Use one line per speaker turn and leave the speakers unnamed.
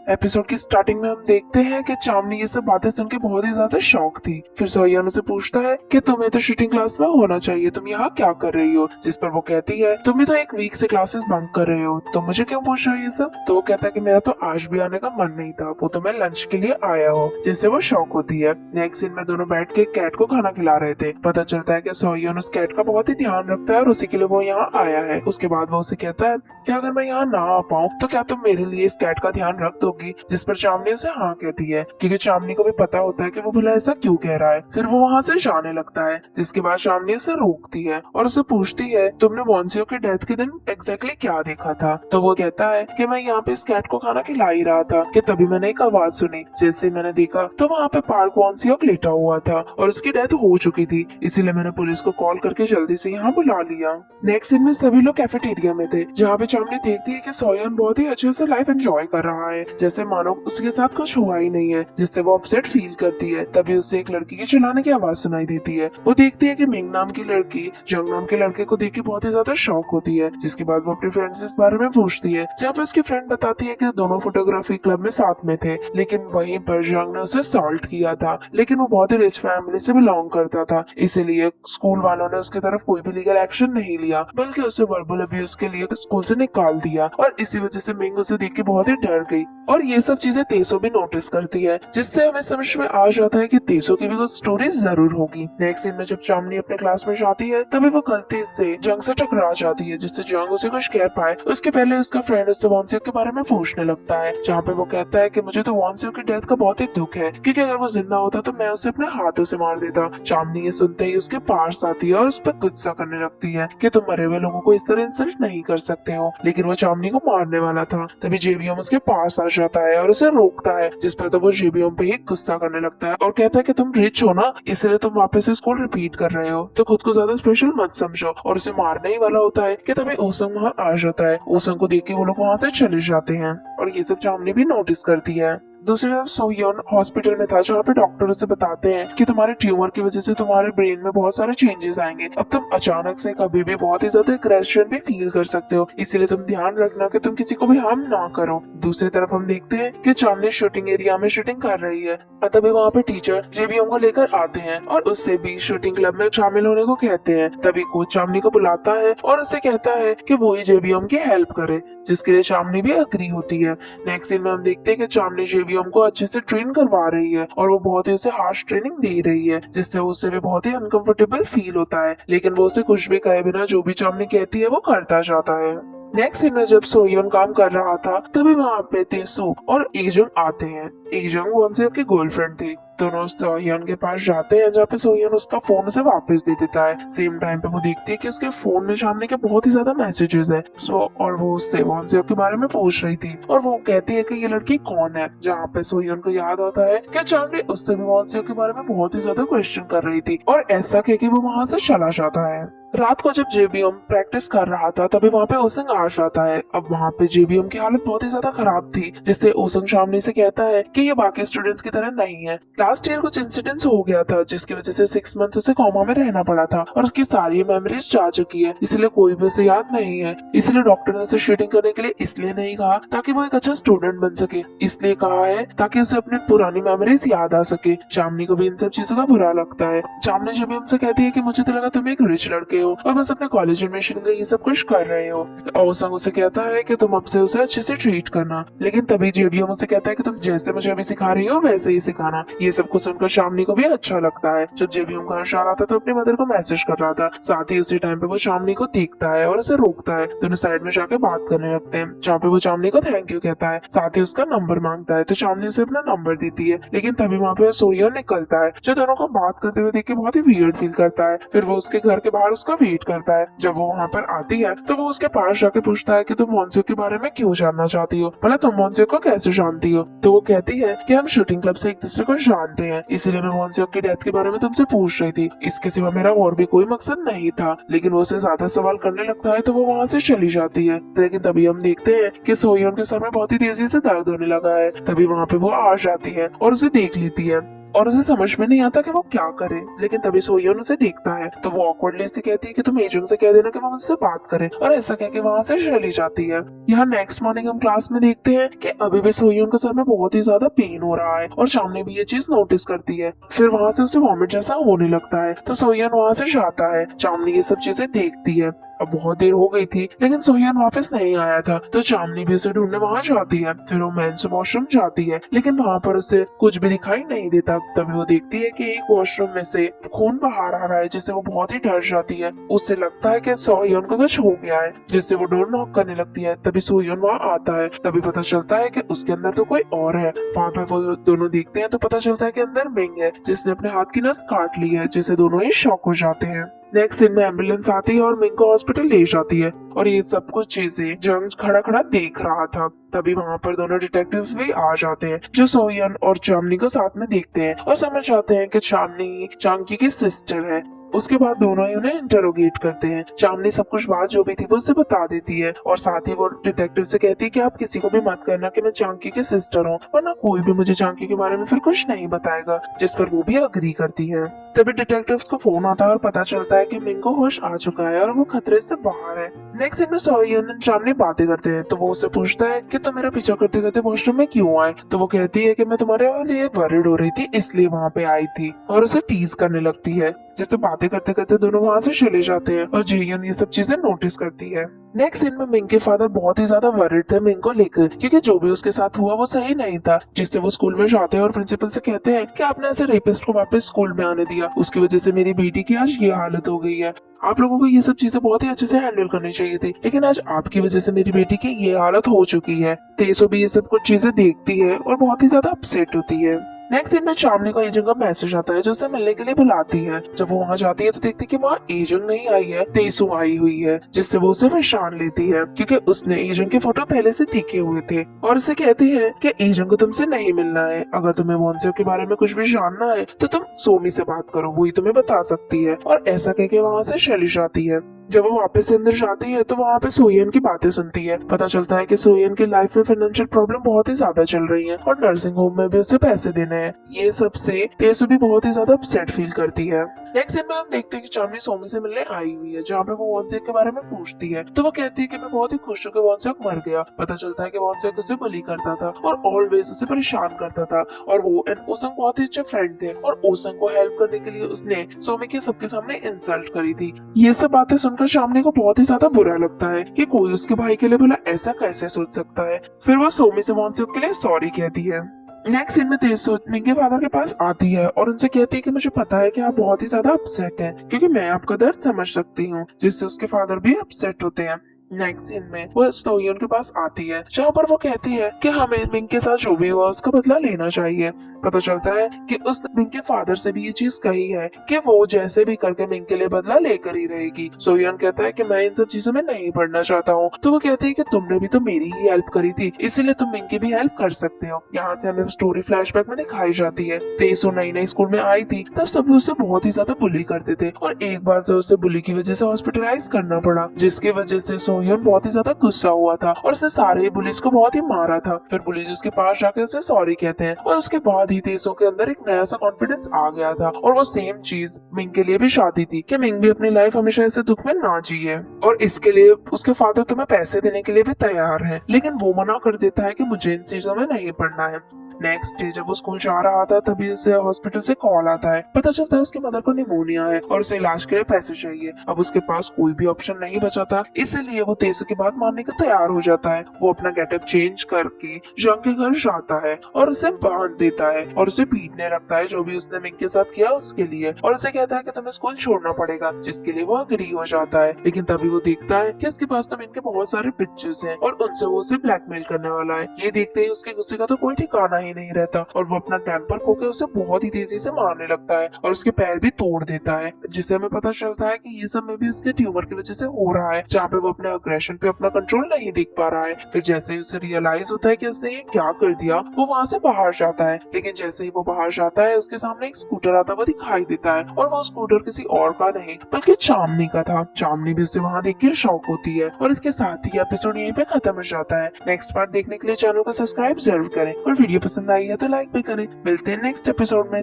Episode की starting में हम देखते हैं कि चांदनी ये सब बातें सुन के बहुत ही ज्यादा शॉक थी। फिर सोहयन उसे पूछता है कि तुम्हें तो शूटिंग क्लास में होना चाहिए, तुम यहाँ क्या कर रही हो। जिस पर वो कहती है तुम भी तो एक वीक से क्लासेस बंक कर रहे हो, तो मुझे क्यों पूछ रहे हो ये सब। तो वो कहता है कि मेरा तो आज भी आने का मन नहीं था, वो तो मैं लंच के लिए आया हो। जिससे वो शॉक होती है। नेक्स्ट सीन में दोनों बैठ के कैट को खाना खिला रहे थे। पता चलता है कि सोहयन उस कैट का बहुत ही ध्यान रखता है और उसी के लिए वो यहाँ आया है। उसके बाद वो उसे कहता है कि अगर मैं यहाँ ना आ पाऊँ तो क्या तुम मेरे लिए इस कैट का ध्यान रख दोगी। जिस पर चांदनी उसे हाँ कहती है, क्योंकि चांदनी को भी पता होता है कि वो भला ऐसा क्यों कह रहा है। फिर वो वहाँ से जाने लगता है। जिसके बाद चांदनी उसे रोकती है और उसे पूछती है तुमने वॉन्सियो के डेथ के दिन एग्जैक्टली क्या देखा था। तो वो कहता है कि मैं यहाँ पे इस कैट को खाना खिला ही रहा था कि तभी मैंने एक आवाज सुनी। जैसे मैंने देखा तो वहाँ पे पार्क वॉन्सियो लेटा हुआ था और उसकी डेथ हो चुकी थी, इसीलिए मैंने पुलिस को कॉल करके जल्दी से यहाँ बुला लिया। नेक्स्ट सीन में सभी लोग कैफेटेरिया में थे, जहाँ पे चांदनी देखती है कि सोहयन बहुत ही अच्छे से लाइफ एंजॉय कर रहा है, जैसे मानो उसके साथ कुछ हुआ ही नहीं है, जिससे वो अपसेट फील करती है। तभी उसे एक लड़की की चिल्लाने की आवाज सुनाई देती है। वो देखती है कि मिंग नाम की लड़की जंग नाम के लड़के को देख के बहुत ही ज्यादा शॉक होती है। जिसके बाद वो अपने फ्रेंड से इस बारे में पूछती है, जहाँ पे उसकी फ्रेंड बताती है कि दोनों फोटोग्राफी क्लब में साथ में थे, लेकिन वहीं पर जंग ने उसे सॉल्ट किया था। लेकिन वो बहुत ही रिच फैमिली से बिलोंग करता था, इसीलिए स्कूल वालों ने उसकी तरफ कोई भी लीगल एक्शन नहीं लिया, बल्कि उसे वर्बल अब्यूज के लिए स्कूल से निकाल दिया। और इसी वजह से मिंग उसे देख के बहुत ही डर गई। और ये सब चीजें तेसो भी नोटिस करती है, जिससे हमें समझ में आ जाता है कि तेसो की भी कुछ स्टोरी जरूर होगी। नेक्स्ट सीन में जब चांदनी अपने क्लास में जाती है तभी वो गलती से जंग से टकरा जाती है, जिससे जंग उसे कुछ कह पाए उसके पहले उसका फ्रेंड उससे वॉन्सियो के बारे में पूछने लगता है। जहाँ पे वो कहता है कि मुझे तो वॉन्सियो की डेथ का बहुत ही दुख है, क्योंकि अगर वो जिंदा होता तो मैं उसे अपने हाथों से मार देता। चांदनी ये सुनते ही उसके पास आती है और उस पर गुस्सा करने लगती है कि तुम मरे हुए लोगों को इस तरह इंसल्ट नहीं कर सकते हो। लेकिन वो चांदनी को मारने वाला था। तभी जेबीएम उसके पास आ जाता है और उसे रोकता है, जिस पर तो वो जेबीएम पे ही गुस्सा करने लगता है और कहता है कि तुम रिच हो ना, इसलिए तुम वापस स्कूल रिपीट कर रहे हो, तो खुद को ज्यादा स्पेशल मत समझो। और उसे मारने ही वाला होता है कि तभी ओसंग वहाँ आ जाता है। ओसंग को देख के वो लोग वहाँ से चले जाते हैं और ये सब चांदनी भी नोटिस करती है। दूसरी तरफ सोहयन हॉस्पिटल में था, जहाँ पे डॉक्टर उसे बताते हैं कि तुम्हारे ट्यूमर की वजह से तुम्हारे ब्रेन में बहुत सारे चेंजेस आएंगे। अब तुम अचानक से कभी भी बहुत ही ज्यादा एग्रेशन भी फील कर सकते हो, इसीलिए तुम ध्यान रखना कि तुम किसी को भी हार्म ना करो। दूसरी तरफ हम देखते हैं कि चांदनी शूटिंग एरिया में शूटिंग कर रही है। तभी वहाँ पे टीचर जेबीएम को लेकर आते हैं और उससे भी शूटिंग क्लब में शामिल होने को कहते हैं। तभी कोच चांदनी को बुलाता है और उससे कहता है कि वो ही जेबीएम की हेल्प करे, जिसके लिए चांदनी भी अग्री होती है। नेक्स्ट सीन में हम देखते हैं कि चांदनी जेबीएम को अच्छे से ट्रेन करवा रही है और वो बहुत ही उसे हार्श ट्रेनिंग दे रही है, जिससे उसे भी बहुत ही अनकंफर्टेबल फील होता है। लेकिन वो उसे कुछ भी कहे बिना जो भी चांदनी कहती है वो करता जाता है। नेक्स्ट सीन में जब सोहयन काम कर रहा था तभी वहाँ पे तेसु और एजंग आते हैं। एजंग वॉन्सियो की गर्लफ्रेंड थी। दोनों सोहयन के पास जाते हैं, जहाँ पे सोहयन उसका फोन उसे वापस दे देता है। सेम टाइम पे वो देखती है कि उसके फोन में चांदनी के बहुत ही ज्यादा मैसेजेस हैं। और वो उससे वॉन्सियो के बारे में पूछ रही थी और वो कहती है कि ये लड़की कौन है। जहाँ पे सोहयन को याद आता है कि चांदनी उससे भी वॉन्सियो के बारे में बहुत ही ज्यादा क्वेश्चन कर रही थी और ऐसा कह के वो वहाँ से चला जाता है। रात को जब जेबीएम प्रैक्टिस कर रहा था तभी वहाँ पे ओसंग आ जाता है। अब वहाँ पे जेबीएम की हालत बहुत ही ज्यादा खराब थी, जिससे ओसंग चांदनी से कहता है कि ये बाकी स्टूडेंट्स की तरह नहीं है। लास्ट ईयर कुछ इंसिडेंट्स हो गया था, जिसकी वजह से 6 मंथ उसे कोमा में रहना पड़ा था और उसकी सारी मेमोरीज जा चुकी है, इसलिए कोई भी उसे याद नहीं है। इसलिए डॉक्टर ने उसे शूटिंग करने के लिए इसलिए नहीं कहा ताकि वो एक अच्छा स्टूडेंट बन सके, इसलिए कहा है ताकि उसे अपनी पुरानी मेमोरीज याद आ सके। चांदनी को भी इन सब चीजों का बुरा लगता है। चांदनी जेबीएम से कहती है कि मुझे तो लगा तुम एक रिच लड़के हो और बस अपने कॉलेज एडमिशन के लिए ये सब कुछ कर रहे हो। ओसंग उसे कहता है कि तुम अब से उसे अच्छे से ट्रीट करना, लेकिन तभी जेबीएम उसे कहता है कि तुम जैसे मुझे अभी सिखा रही हो वैसे ही सिखाना। ये सब कुछ सुनकर चांदनी को भी अच्छा लगता है। जब जेबीएम घर जा रहा था तो अपनी मदर को मैसेज कर रहा था। साथ ही उसी टाइम पे वो चांदनी को देखता है और उसे रोकता है। दोनों साइड में जाके बात करने लगते हैं, जहाँ पे वो चांदनी को थैंक यू कहता है। साथ ही उसका नंबर मांगता है, तो चांदनी उसे अपना नंबर देती है। लेकिन तभी वहाँ पे सोहयन निकलता है, जो दोनों को बात करते हुए देख के बहुत ही वियर्ड फील करता है। फिर वो उसके घर के बाहर उसका वेट करता है। जब वो वहाँ पर आती है तो वो उसके पास जाके पूछता है कि तुम वॉन्सियो के बारे में क्यों जानना चाहती हो, भला तुम वॉन्सियो को कैसे जानती हो। तो वो कहती है कि हम शूटिंग क्लब से एक दूसरे को जानते हैं, इसीलिए मैं वॉन्सियो की डेथ के बारे में तुमसे पूछ रही थी। इसके सिवा मेरा और भी कोई मकसद नहीं था। लेकिन वो उसे ज्यादा सवाल करने लगता है तो वो वहाँ से चली जाती है। लेकिन तभी हम देखते हैं कि सोहयन के सर में बहुत ही तेजी से दर्द होने लगा है। तभी वहाँ पे वो आ जाती है और उसे देख लेती है और उसे समझ में नहीं आता कि वो क्या करे। लेकिन तभी सोयन उसे देखता है तो वो ऑकवर्डली से कहती है कि तुम एजंग से कह देना कि वो मुझसे बात करे, और ऐसा कह के वहाँ से चली जाती है। यहाँ नेक्स्ट मॉर्निंग हम क्लास में देखते हैं कि अभी भी सोयन के सर में बहुत ही ज्यादा पेन हो रहा है और चांदनी भी ये चीज नोटिस करती है। फिर वहाँ से उसे वॉमिट जैसा होने लगता है तो सोयन वहाँ से जाता है। चांदनी ये सब चीजें देखती है। अब बहुत देर हो गई थी लेकिन सोयन वापस नहीं आया था तो चांदनी भी उसे ढूंढने वहाँ जाती है। फिर वो मेंस वॉशरूम जाती है लेकिन वहाँ पर उसे कुछ भी दिखाई नहीं देता। तभी वो देखती है कि एक वॉशरूम में से खून बाहर आ रहा है जिससे वो बहुत ही डर जाती है। उससे लगता है कि सोयन को कुछ हो गया है जिससे वो डोर नॉक करने लगती है। तभी सोयन वहाँ आता है। तभी पता चलता है कि उसके अंदर तो कोई और है। वहाँ पे वो दोनों देखते हैं तो पता चलता है कि अंदर मिंग है जिसने अपने हाथ की नस काट ली है, जिससे दोनों ही शॉक हो जाते हैं। नेक्स्ट सीन में एम्बुलेंस आती है और मिंग को हॉस्पिटल ले जाती है और ये सब कुछ चीजें जंग खड़ा खड़ा देख रहा था। तभी वहाँ पर दोनों डिटेक्टिव्स भी आ जाते हैं जो सोयन और चांदनी को साथ में देखते हैं और समझ जाते हैं कि चांदनी चांकी की सिस्टर है। उसके बाद दोनों ही उन्हें इंटरोगेट करते हैं। चांदनी सब कुछ बात जो भी थी वो उसे बता देती है और साथ ही वो डिटेक्टिव से कहती है कि आप किसी को भी मत करना कि मैं चांकी की सिस्टर हूँ, वरना कोई भी मुझे चांकी के बारे में फिर कुछ नहीं बताएगा, जिस पर वो भी अग्री करती है। तभी डिटेक्टिव्स को फोन आता है और पता चलता है कि मिंग को होश आ चुका है और वो खतरे से बाहर है। नेक्स्ट दिन में सोयन और चांदनी बातें करते हैं तो वो उससे पूछता है कि तुम मेरा पीछा करते करते वॉशरूम में क्यों आए। तो वो कहती है कि मैं तुम्हारे लिए वरिड हो रही थी इसलिए वहाँ पे आई थी, और उसे टीज करने लगती है, जिससे बातें करते करते दोनों वहाँ से चले जाते हैं और जेयन ये सब चीजें नोटिस करती है। नेक्स्ट सीन में मिंग के फादर बहुत ही ज्यादा वरिड थे मिंग को लेकर, क्योंकि जो भी उसके साथ हुआ वो सही नहीं था, जिससे वो स्कूल में जाते हैं और प्रिंसिपल से कहते हैं कि आपने ऐसे रेपिस्ट को वापस स्कूल में आने दिया, उसकी वजह से मेरी बेटी की आज ये हालत हो गई है। आप लोगों को ये सब चीजें बहुत ही अच्छे से हैंडल करनी चाहिए थी, लेकिन आज आपकी वजह से मेरी बेटी की ये हालत हो चुकी है। तेसो भी ये सब कुछ चीजें देखती है और बहुत ही ज्यादा अपसेट होती है। नेक्स्ट दिन में चांदनी को एजंग का मैसेज आता है जो उसे मिलने के लिए बुलाती है। जब वो वहाँ जाती है तो देखती है कि वहाँ एजंग नहीं आई है, तेसु आई हुई है, जिससे वो उसे पहचान लेती है क्योंकि उसने एजंग के फोटो पहले से देखे हुए थे और उसे कहती है कि एजंग को तुमसे नहीं मिलना है, अगर तुम्हें वॉन्सेव के बारे में कुछ भी जानना है तो तुम सोमी से बात करो, वही तुम्हें बता सकती है। और ऐसा कह के वहाँ से चली जाती है। जब वो वापस अंदर जाती है तो वहाँ पे सोयन की बातें सुनती है। पता चलता है कि सोयन की लाइफ में फाइनेंशियल प्रॉब्लम बहुत ही ज्यादा चल रही है और नर्सिंग होम में भी उसे पैसे देने हैं। ये सब से तेसु भी बहुत ही ज्यादा अपसेट फील करती है। नेक्स्ट सीन में हम देखते हैं कि चांदनी सोमी से मिलने आई हुई है, जहाँ पे वो वॉन्सेक के बारे में पूछती है तो वो कहती है कि मैं बहुत ही खुश हूँ कि वॉन्सेक मर गया। पता चलता है कि वॉन्सेक उसे बुली करता था और ऑलवेज उसे परेशान करता था और वो एंड ओसंग बहुत ही अच्छे फ्रेंड थे और ओसंग को हेल्प करने के लिए उसने सोमी के सबके सामने इंसल्ट करी थी। ये सब बातें सुनकर चांदनी को बहुत ही ज्यादा बुरा लगता है कि कोई उसके भाई के लिए भला ऐसा कैसे सोच सकता है। फिर वो सोमी से वॉन्सेक के लिए सॉरी कहती है। नेक्स्ट सीन में तेसु मिंग के फादर के पास आती है और उनसे कहती है कि मुझे पता है कि आप बहुत ही ज्यादा अपसेट हैं क्योंकि मैं आपका दर्द समझ सकती हूँ, जिससे उसके फादर भी अपसेट होते हैं। नेक्स्ट सीन में वो सोयन के पास आती है जहाँ पर वो कहती है कि हमें मिंग के साथ जो भी हुआ उसका बदला लेना चाहिए। पता चलता है कि उस मिंग के फादर से भी ये चीज कही है कि वो जैसे भी करके मिंग के लिए बदला लेकर ही रहेगी। सोयन कहता है कि मैं इन सब चीजों में नहीं पढ़ना चाहता हूँ, तो वो कहती है कि तुमने भी तो मेरी ही हेल्प करी थी, इसीलिए तुम मिंग की भी हेल्प कर सकते हो। यहाँ से हमें स्टोरी फ्लैशबैक में दिखाई जाती है। तेसु नई नई स्कूल में आई थी तब सब उसे बहुत ही ज्यादा बुली करते थे और एक बार तो उसे बुली की वजह से हॉस्पिटलाइज करना पड़ा, जिसकी वजह से सोयन बहुत ही ज्यादा गुस्सा हुआ था और उसने सारे बुलीज को बहुत ही मारा था। फिर बुलीज उसके पास जाकर उसे सॉरी कहते हैं और उसके बाद ही तेसु के अंदर एक नया सा कॉन्फिडेंस आ गया था और वो सेम चीज मिंग के लिए भी चाहती थी कि मिंग भी अपनी लाइफ हमेशा ऐसे दुख में ना जिए और इसके लिए उसके फादर तुम्हें पैसे देने के लिए भी तैयार है, लेकिन वो मना कर देता है कि मुझे इन चीजों में नहीं पढ़ना है। नेक्स्ट डे जब वो स्कूल जा रहा था तभी उसे हॉस्पिटल से कॉल आता है। पता चलता है उसकी मदर को निमोनिया है और उसे इलाज के लिए पैसे चाहिए। अब उसके पास कोई भी ऑप्शन नहीं बचा था, इसीलिए वो तेसु की बात मानने को तैयार हो जाता है। वो अपना गेटअप चेंज करके जंग के घर जाता है और उसे बांध देता है और उसे पीटने लगता है जो भी उसने मिंग के साथ किया उसके लिए, और उसे कहता है कि तुम्हें स्कूल छोड़ना पड़ेगा, जिसके लिए वो अग्री हो जाता है। लेकिन तभी वो देखता है कि उसके पास तो मिंग के बहुत सारे पिक्चर्स हैं और उनसे वो उसे ब्लैकमेल करने वाला है। ये देखते ही उसके गुस्से का तो कोई ठिकाना ही नहीं रहता और वो अपना टेम्पर खो के उसे बहुत ही तेजी से मारने लगता है और उसके पैर भी तोड़ देता है, जिससे हमें पता चलता है कि ये सब में भी उसके ट्यूमर की वजह से हो रहा है, जहाँ पे वो अपने अग्रेशन पे अपना कंट्रोल नहीं देख पा रहा है। फिर जैसे ही उसे रियलाइज होता है कि उसने ये क्या कर दिया, वो वहाँ से बाहर जाता है। लेकिन जैसे ही वो बाहर जाता है उसके सामने एक स्कूटर आता हुआ दिखाई देता है और वो स्कूटर किसी और का नहीं बल्कि चांदनी का था। चांदनी भी उसे वहाँ देख के शॉक होती है और इसके साथ ही एपिसोड यहीं पे खत्म हो जाता है। नेक्स्ट पार्ट देखने के लिए चैनल को सब्सक्राइब जरूर करें और वीडियो पसंद आई है तो लाइक भी करें। मिलते हैं नेक्स्ट एपिसोड में।